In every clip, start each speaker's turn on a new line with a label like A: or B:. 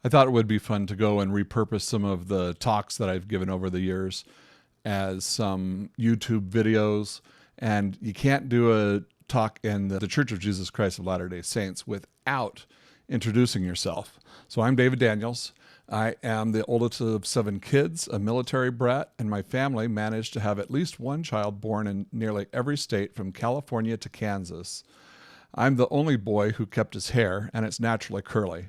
A: I thought it would be fun to go and repurpose some of the talks that I've given over the years as some YouTube videos. And you can't do a talk in the Church of Jesus Christ of Latter-day Saints without introducing yourself. So I'm David Daniels. I am the oldest of 7 kids, a military brat, and my family managed to have at least one child born in nearly every state from California to Kansas. I'm the only boy who kept his hair, and it's naturally curly.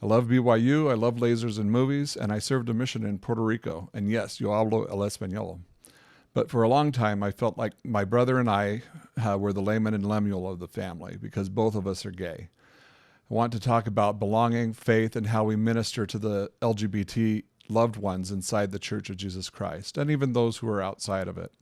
A: I love BYU, I love lasers and movies, and I served a mission in Puerto Rico. And yes, yo hablo el español. But for a long time, I felt like my brother and I were the Laman and Lemuel of the family because both of us are gay. I want to talk about belonging, faith, and how we minister to the LGBT loved ones inside the Church of Jesus Christ, and even those who are outside of it.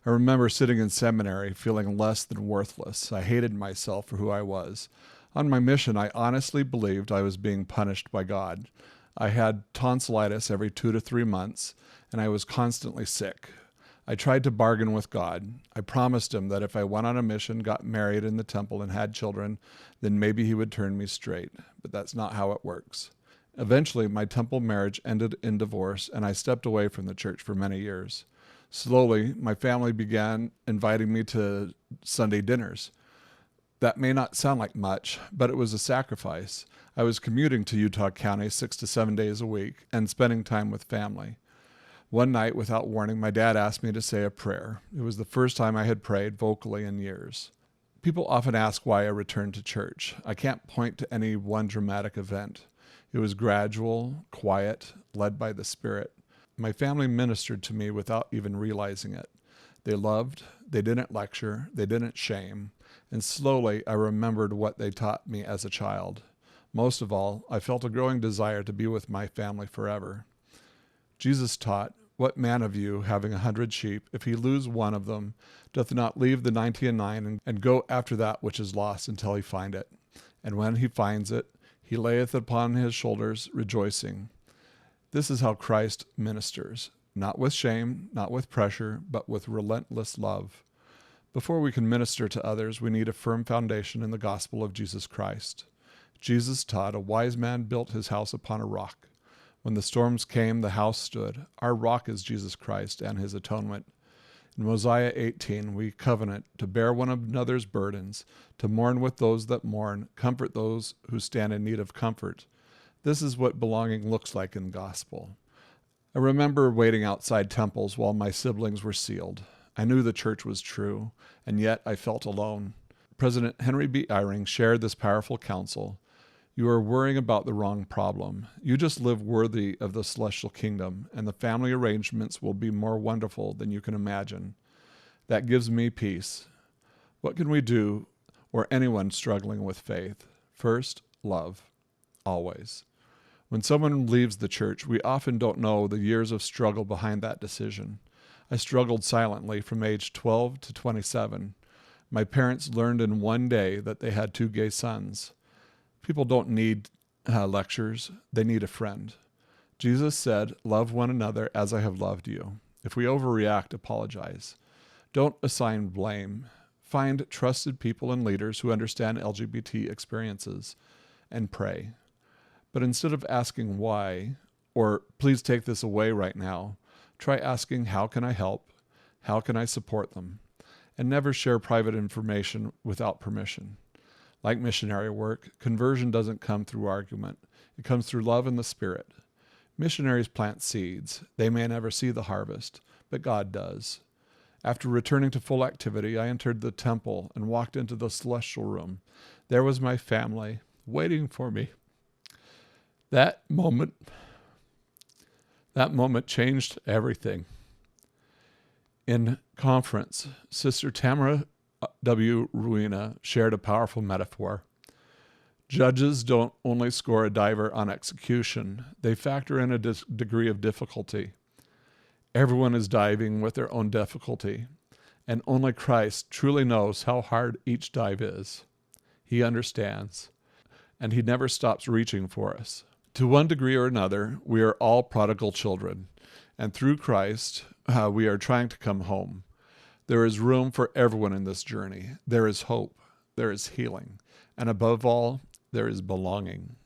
A: I remember sitting in seminary feeling less than worthless. I hated myself for who I was. On my mission, I honestly believed I was being punished by God. I had tonsillitis every 2 to 3 months, and I was constantly sick. I tried to bargain with God. I promised him that if I went on a mission, got married in the temple, and had children, then maybe he would turn me straight. But that's not how it works. Eventually, my temple marriage ended in divorce, and I stepped away from the church for many years. Slowly, my family began inviting me to Sunday dinners. That may not sound like much, but it was a sacrifice. I was commuting to Utah County 6 to 7 days a week and spending time with family. One night, without warning, my dad asked me to say a prayer. It was the first time I had prayed vocally in years. People often ask why I returned to church. I can't point to any one dramatic event. It was gradual, quiet, led by the Spirit. My family ministered to me without even realizing it. They loved, they didn't lecture, they didn't shame, and slowly I remembered what they taught me as a child. Most of all, I felt a growing desire to be with my family forever. Jesus taught, "What man of you, having 100 sheep, if he lose one of them, doth not leave the 99 and go after that which is lost until he find it? And when he finds it, he layeth upon his shoulders, rejoicing." This is how Christ ministers, not with shame, not with pressure, but with relentless love. Before we can minister to others, we need a firm foundation in the gospel of Jesus Christ. Jesus taught, "A wise man built his house upon a rock. When the storms came, the house stood." Our rock is Jesus Christ and his atonement. In Mosiah 18, we covenant to bear one another's burdens, to mourn with those that mourn, comfort those who stand in need of comfort. This is what belonging looks like in the gospel. I remember waiting outside temples while my siblings were sealed. I knew the church was true, and yet I felt alone. President Henry B. Eyring shared this powerful counsel. "You are worrying about the wrong problem. You just live worthy of the celestial kingdom, and the family arrangements will be more wonderful than you can imagine. That gives me peace." What can we do, or anyone struggling with faith? First, love. Always. When someone leaves the church, we often don't know the years of struggle behind that decision. I struggled silently from age 12 to 27. My parents learned in one day that they had 2 gay sons. People don't need lectures. They need a friend. Jesus said, "Love one another as I have loved you." If we overreact, apologize. Don't assign blame. Find trusted people and leaders who understand LGBT experiences and pray. But instead of asking why, or please take this away right now, try asking, how can I help? How can I support them? And never share private information without permission. Like missionary work, conversion doesn't come through argument. It comes through love and the Spirit. Missionaries plant seeds. They may never see the harvest, but God does. After returning to full activity, I entered the temple and walked into the celestial room. There was my family waiting for me. That moment changed everything. In conference, Sister Tamara W. Ruina shared a powerful metaphor. Judges don't only score a diver on execution, they factor in a degree of difficulty. Everyone is diving with their own difficulty, and only Christ truly knows how hard each dive is. He understands, and he never stops reaching for us. To one degree or another, we are all prodigal children, and through Christ, we are trying to come home. There is room for everyone in this journey. There is hope, there is healing, and above all, there is belonging.